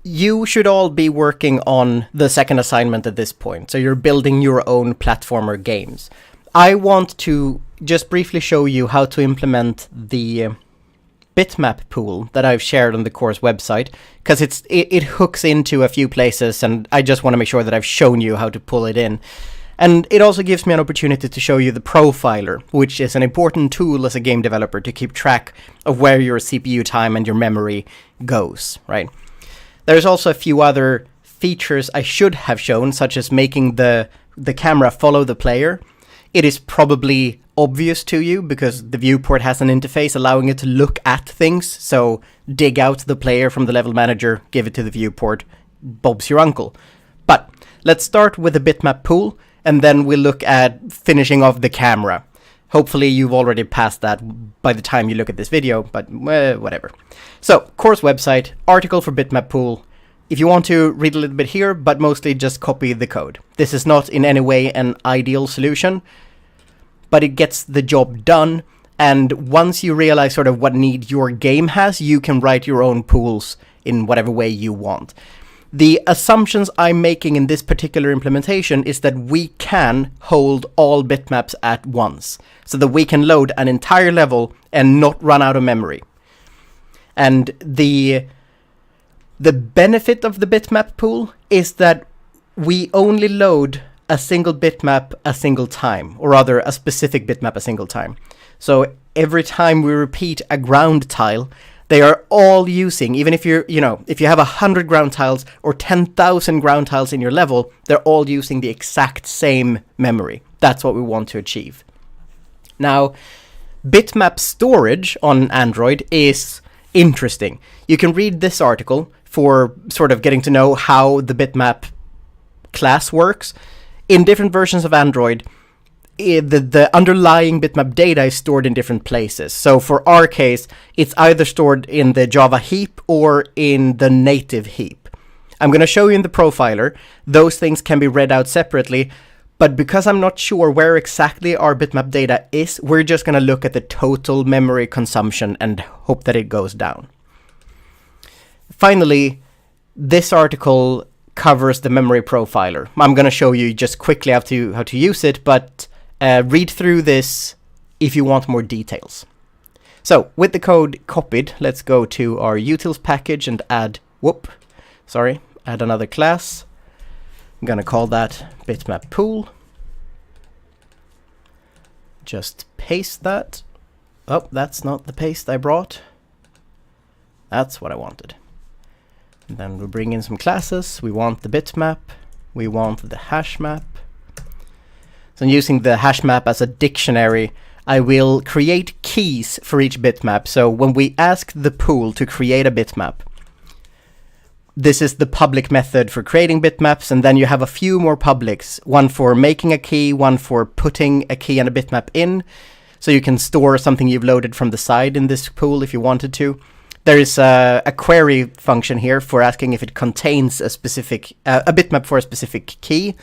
you should all be working on the second assignment at this point. So you're building your own platformer games. I want to just briefly show you how to implement the BitmapPool that I've shared on the course website, because it hooks into a few places, and I just want to make sure that I've shown you how to pull it in. And it also gives me an opportunity to show you the profiler, which is an important tool as a game developer to keep track of where your CPU time and your memory goes, right? There's also a few other features I should have shown, such as making the camera follow the player. It is probably obvious to you because the viewport has an interface allowing it to look at things. So dig out the player from the level manager, give it to the viewport, Bob's your uncle. But let's start with the BitmapPool, and then we'll look at finishing off the camera. Hopefully you've already passed that by the time you look at this video, but whatever. So, course website, article for BitmapPool. If you want to read a little bit here, but mostly just copy the code. This is not in any way an ideal solution, but it gets the job done. And once you realize sort of what need your game has, you can write your own pools in whatever way you want. The assumptions I'm making in this particular implementation is that we can hold all bitmaps at once, so that we can load an entire level and not run out of memory. And the benefit of the bitmap pool is that we only load a single bitmap a single time, or rather a specific bitmap a single time. So every time we repeat a ground tile, they are all using, even if if you have 100 ground tiles or 10,000 ground tiles in your level, they're all using the exact same memory. That's what we want to achieve. Now, bitmap storage on Android is interesting. You can read this article for sort of getting to know how the bitmap class works. In different versions of Android, the underlying bitmap data is stored in different places. So for our case, it's either stored in the Java heap or in the native heap. I'm going to show you in the profiler. Those things can be read out separately, but because I'm not sure where exactly our bitmap data is, we're just going to look at the total memory consumption and hope that it goes down. Finally, this article covers the memory profiler. I'm going to show you just quickly how to use it, but read through this if you want more details. So with the code copied, let's go to our utils package and add another class. I'm going to call that BitmapPool. Just paste that. Oh, that's not the paste I brought. That's what I wanted. And then we'll bring in some classes. We want the bitmap. We want the hash map. So I'm using the hash map as a dictionary. I will create keys for each bitmap. So when we ask the pool to create a bitmap, this is the public method for creating bitmaps, and then you have a few more publics, one for making a key, one for putting a key and a bitmap in, so you can store something you've loaded from the side in this pool if you wanted to. There is a query function here for asking if it contains a bitmap for a specific key,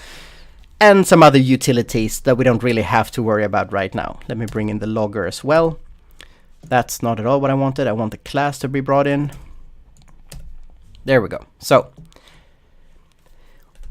and some other utilities that we don't really have to worry about right now. Let me bring in the logger as well. That's not at all what I wanted. I want the class to be brought in. There we go. So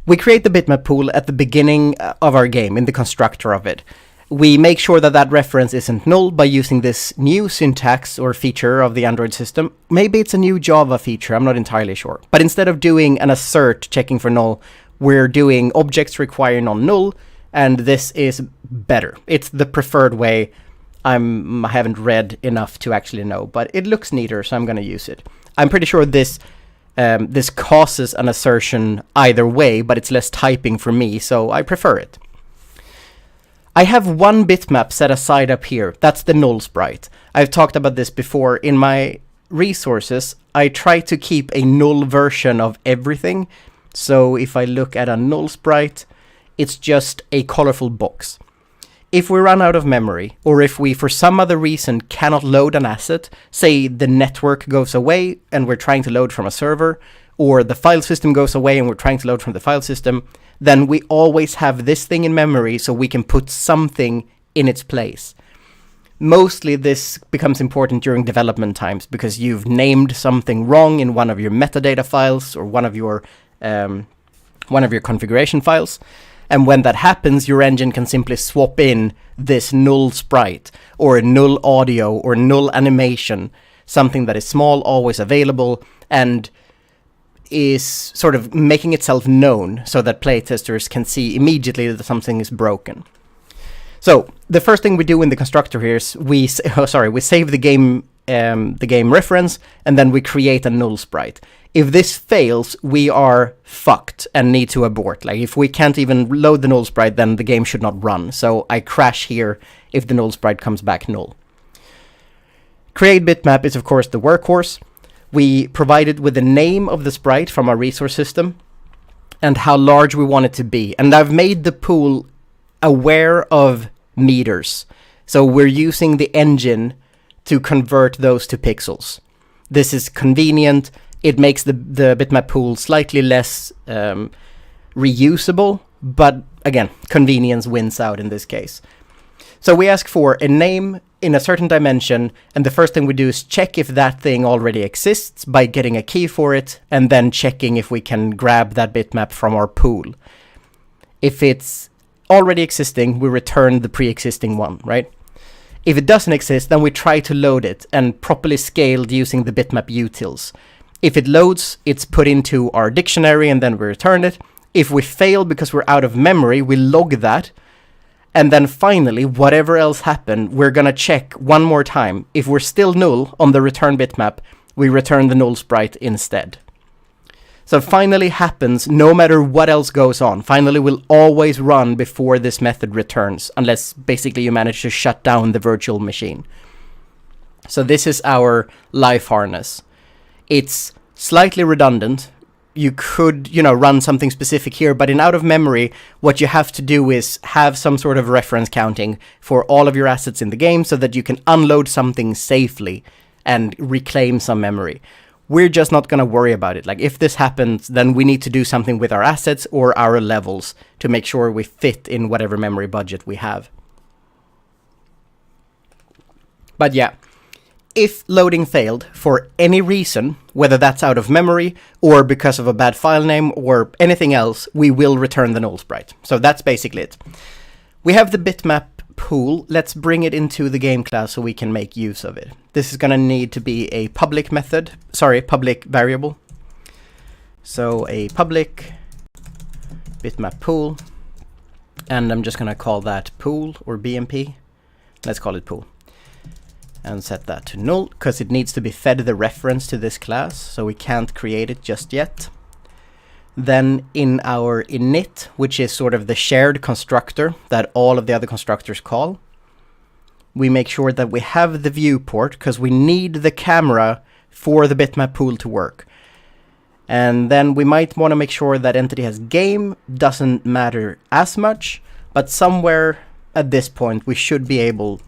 we create the bitmap pool at the beginning of our game in the constructor of it. We make sure that that reference isn't null by using this new syntax or feature of the Android system. Maybe it's a new Java feature, I'm not entirely sure. But instead of doing an assert checking for null, we're doing objects require non-null, and this is better. It's the preferred way. I haven't read enough to actually know, but it looks neater, so I'm going to use it. I'm pretty sure this causes an assertion either way, but it's less typing for me, so I prefer it. I have one bitmap set aside up here. That's the null sprite. I've talked about this before. In my resources, I try to keep a null version of everything. So if I look at a null sprite, it's just a colorful box. If we run out of memory, or if we for some other reason cannot load an asset, say the network goes away and we're trying to load from a server, or the file system goes away and we're trying to load from the file system, then we always have this thing in memory so we can put something in its place. Mostly this becomes important during development times because you've named something wrong in one of your metadata files or one of your configuration files. And when that happens, your engine can simply swap in this null sprite or null audio or null animation, something that is small, always available, and is sort of making itself known so that playtesters can see immediately that something is broken. So the first thing we do in the constructor here is we save the game reference, and then we create a null sprite. If this fails, we are fucked and need to abort. Like if we can't even load the null sprite, then the game should not run. So I crash here if the null sprite comes back null. Create bitmap is of course the workhorse. We provide it with the name of the sprite from our resource system and how large we want it to be. And I've made the pool aware of meters. So we're using the engine to convert those to pixels. This is convenient. It makes the bitmap pool slightly less reusable, but again, convenience wins out in this case. So we ask for a name in a certain dimension, and the first thing we do is check if that thing already exists by getting a key for it, and then checking if we can grab that bitmap from our pool. If it's already existing, we return the pre-existing one, right? If it doesn't exist, then we try to load it and properly scaled using the bitmap utils. If it loads, it's put into our dictionary and then we return it. If we fail because we're out of memory, we log that. And then finally, whatever else happened, we're gonna check one more time. If we're still null on the return bitmap, we return the null sprite instead. So finally happens no matter what else goes on. Finally will always run before this method returns, unless basically you manage to shut down the virtual machine. So this is our life harness. It's slightly redundant. You could, run something specific here, but in out of memory, what you have to do is have some sort of reference counting for all of your assets in the game so that you can unload something safely and reclaim some memory. We're just not going to worry about it. Like if this happens, then we need to do something with our assets or our levels to make sure we fit in whatever memory budget we have. But yeah, if loading failed for any reason, whether that's out of memory or because of a bad file name or anything else, we will return the null sprite. So that's basically it. We have the bitmap pool. Let's bring it into the game class so we can make use of it. This is going to need to be a public variable. So a public bitmap pool, and I'm just going to call that pool or BMP. Let's call it pool. And set that to null, because it needs to be fed the reference to this class, so we can't create it just yet. Then in our init, which is sort of the shared constructor that all of the other constructors call, we make sure that we have the viewport, because we need the camera for the bitmap pool to work. And then we might want to make sure that entity has game, doesn't matter as much, but somewhere at this point we should be able...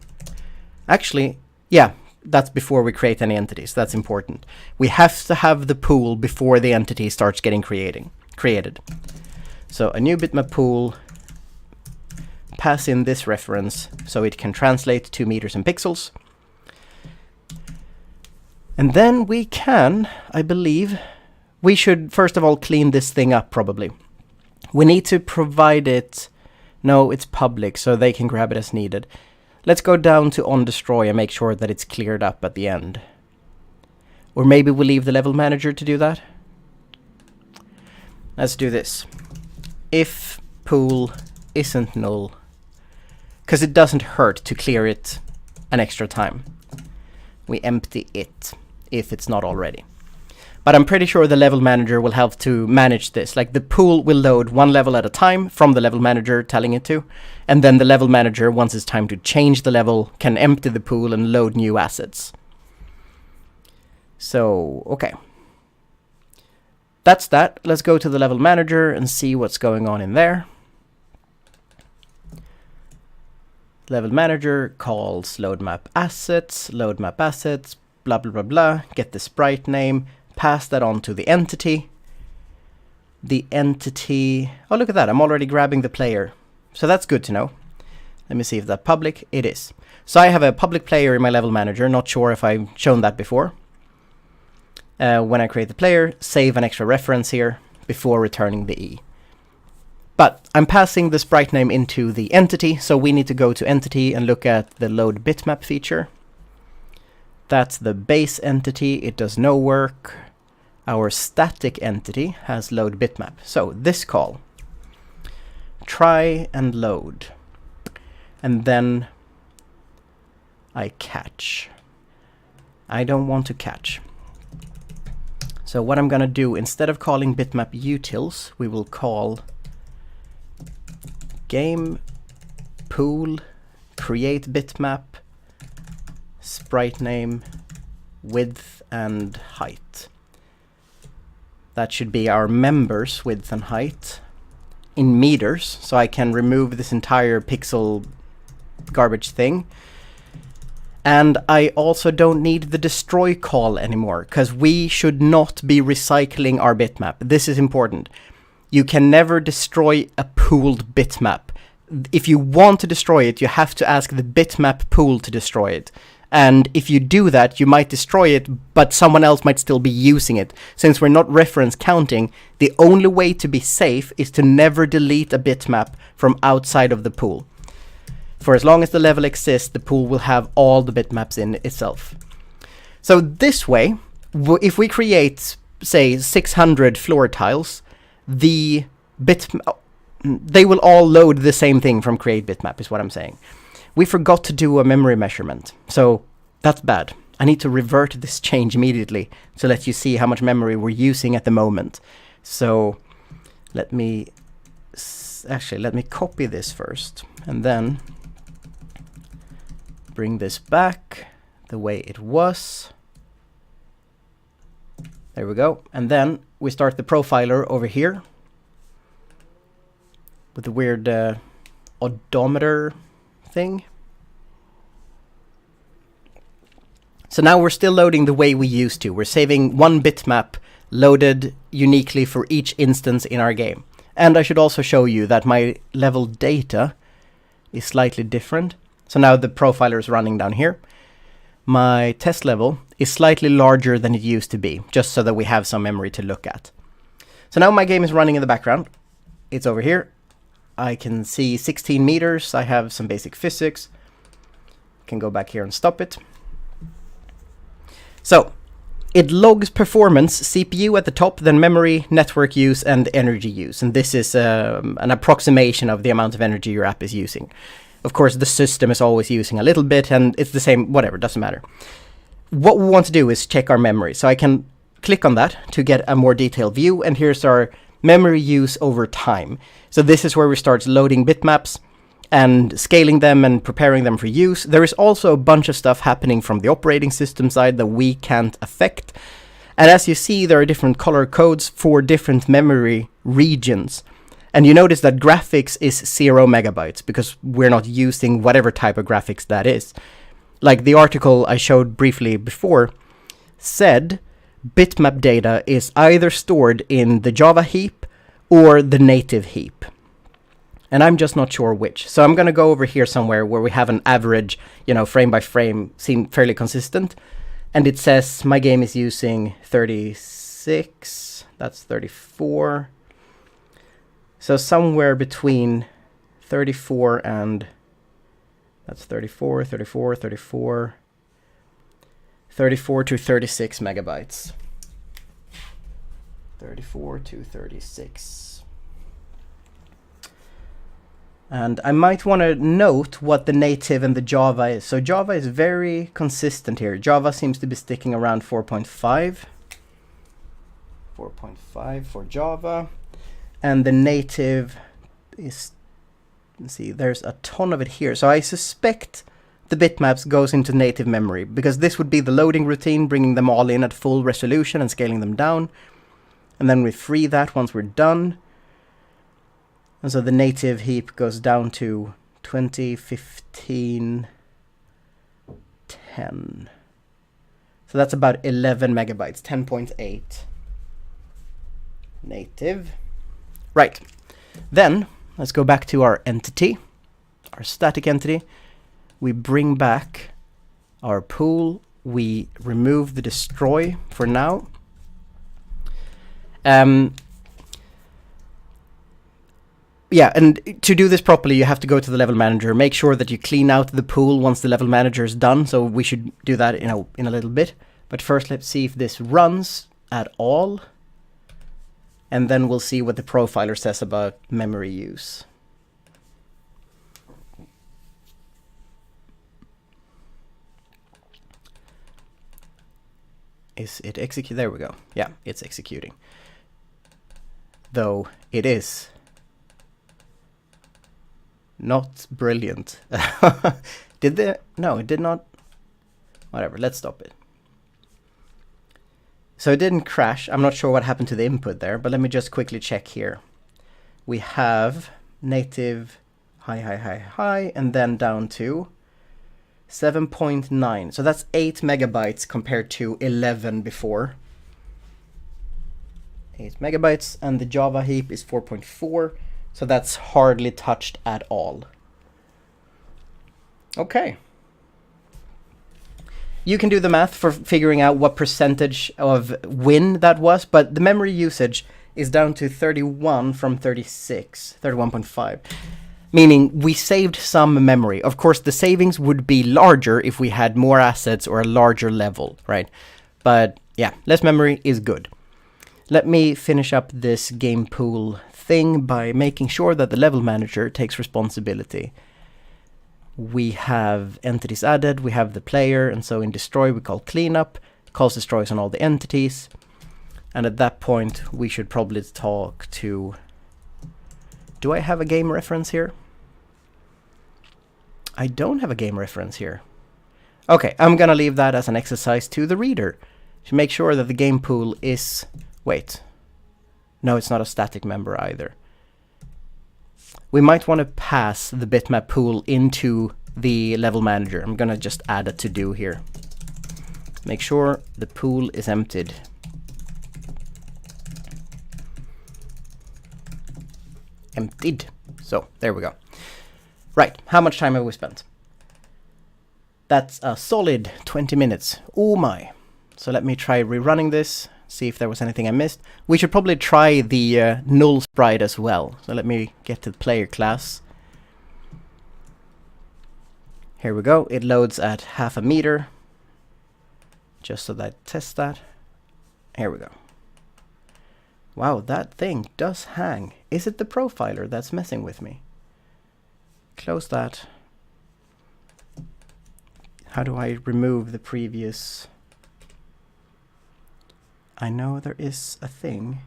Actually, yeah, that's before we create any entities. That's important. We have to have the pool before the entity starts getting created. So a new bitmap pool, pass in this reference so it can translate to meters and pixels. And then we can, I believe, we should first of all clean this thing up probably. We need to provide it, no, it's public, so they can grab it as needed. Let's go down to on destroy and make sure that it's cleared up at the end. Or maybe we'll leave the level manager to do that. Let's do this. If pool isn't null, because it doesn't hurt to clear it an extra time. We empty it if it's not already. But I'm pretty sure the level manager will help to manage this. Like the pool will load one level at a time from the level manager telling it to. And then the level manager, once it's time to change the level, can empty the pool and load new assets. So, okay. That's that. Let's go to the level manager and see what's going on in there. Level manager calls load map assets, blah, blah, blah, blah. Get the sprite name. Pass that on to the entity. The entity... Oh, look at that. I'm already grabbing the player. So that's good to know. Let me see if that's public. It is. So I have a public player in my level manager. Not sure if I've shown that before. When I create the player, save an extra reference here before returning the E. But I'm passing the sprite name into the entity, so we need to go to entity and look at the load bitmap feature. That's the base entity. It does no work. Our static entity has load bitmap. So this call, try and load. And then I catch. I don't want to catch. So what I'm going to do, instead of calling bitmap utils, we will call game pool create bitmap sprite name width and height. That should be our members width and height in meters, so I can remove this entire pixel garbage thing. And I also don't need the destroy call anymore, because we should not be recycling our bitmap. This is important. You can never destroy a pooled bitmap. If you want to destroy it, you have to ask the bitmap pool to destroy it. And if you do that, you might destroy it, but someone else might still be using it. Since we're not reference counting, the only way to be safe is to never delete a bitmap from outside of the pool. For as long as the level exists, the pool will have all the bitmaps in itself. So this way, if we create, say, 600 floor tiles, they will all load the same thing from create bitmap, is what I'm saying. We forgot to do a memory measurement, so that's bad. I need to revert this change immediately to let you see how much memory we're using at the moment. So let me copy this first, and then bring this back the way it was. There we go. And then we start the profiler over here with the weird odometer thing. So now we're still loading the way we used to. We're saving one bitmap loaded uniquely for each instance in our game. And I should also show you that my level data is slightly different. So now the profiler is running down here. My test level is slightly larger than it used to be, just so that we have some memory to look at. So now my game is running in the background. It's over here. I can see 16 meters. I have some basic physics. Can go back here and stop it. So it logs performance, CPU at the top, then memory, network use, and energy use. And this is an approximation of the amount of energy your app is using. Of course, the system is always using a little bit, and it's the same, whatever, doesn't matter. What we want to do is check our memory. So I can click on that to get a more detailed view, and here's our memory use over time. So this is where we start loading bitmaps and scaling them and preparing them for use. There is also a bunch of stuff happening from the operating system side that we can't affect. And as you see, there are different color codes for different memory regions. And you notice that graphics is 0 megabytes because we're not using whatever type of graphics that is. Like the article I showed briefly before said, bitmap data is either stored in the Java heap or the native heap. And I'm just not sure which. So I'm going to go over here somewhere where we have an average, frame by frame, seem fairly consistent. And it says my game is using 36, that's 34. So somewhere between 34 and, that's 34 to 36 megabytes. 34 to 36. And I might want to note what the native and the Java is. So Java is very consistent here. Java seems to be sticking around 4.5. 4.5 for Java. And the native is, let's see, there's a ton of it here. So I suspect the bitmaps goes into native memory, because this would be the loading routine, bringing them all in at full resolution and scaling them down. And then we free that once we're done. And so the native heap goes down to 2015 10. So that's about 11 megabytes, 10.8 native. Right, then let's go back to our entity. our static entity. We bring back our pool. We remove the destroy for now. Yeah, and to do this properly, you have to go to the level manager. Make sure that you clean out the pool once the level manager is done. So we should do that in a little bit. But first, let's see if this runs at all. And then we'll see what the profiler says about memory use. Is it execute? There we go. Yeah, it's executing. Though it is not brilliant. No, it did not. Whatever, let's stop it. So it didn't crash. I'm not sure what happened to the input there, but let me just quickly check here. We have native high, and then down to 7.9. So that's 8 megabytes compared to 11 before. 8 megabytes, and the Java heap is 4.4. So that's hardly touched at all. Okay. You can do the math for figuring out what percentage of win that was, but the memory usage is down to 31 from 36, 31.5. Meaning we saved some memory. Of course, the savings would be larger if we had more assets or a larger level, right? But yeah, less memory is good. Let me finish up this game pool thing by making sure that the level manager takes responsibility. We have entities added, we have the player, and so in destroy we call cleanup, calls destroys on all the entities. And at that point we should probably talk to... Do I have a game reference here? I don't have a game reference here. Okay, I'm gonna leave that as an exercise to the reader to make sure that the game pool is... Wait. No, it's not a static member either. We might want to pass the bitmap pool into the level manager. I'm gonna just add a to-do here. Make sure the pool is emptied. Emptied. So, there we go. Right, how much time have we spent? That's a solid 20 minutes. Oh my. So let me try rerunning this, see if there was anything I missed. We should probably try the null sprite as well. So let me get to the player class. Here we go. It loads at 0.5 meter. Just so that I test that. Here we go. Wow, that thing does hang. Is it the profiler that's messing with me? Close that. How do I remove the previous... I know there is a thing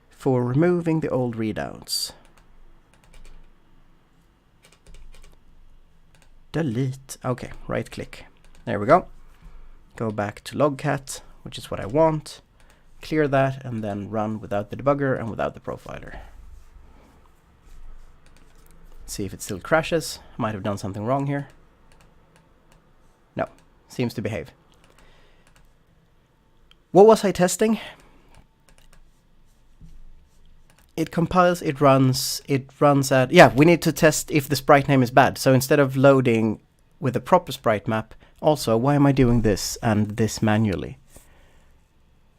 for removing the old readouts. Delete. Okay, right click. There we go. Go back to logcat, which is what I want. Clear that and then run without the debugger and without the profiler. See if it still crashes. Might have done something wrong here. No, seems to behave. What was I testing? It compiles, it runs at... Yeah, we need to test if the sprite name is bad. So instead of loading with a proper sprite map, also, why am I doing this and this manually?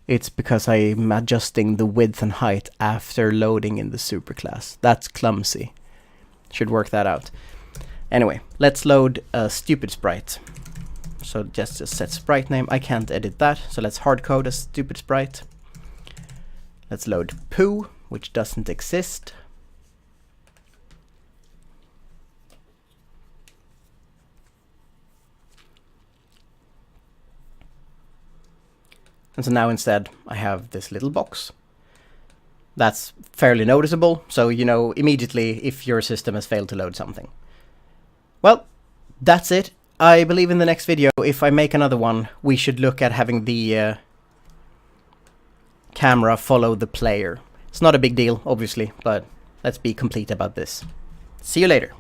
It's because I'm adjusting the width and height after loading in the superclass. That's clumsy. Should work that out. Anyway, let's load a stupid sprite. So just set sprite name. I can't edit that, so let's hardcode a stupid sprite. Let's load poo, which doesn't exist. And so now instead I have this little box. That's fairly noticeable, so you know immediately if your system has failed to load something. Well, that's it. I believe in the next video, if I make another one, we should look at having the camera follow the player. It's not a big deal, obviously, but let's be complete about this. See you later.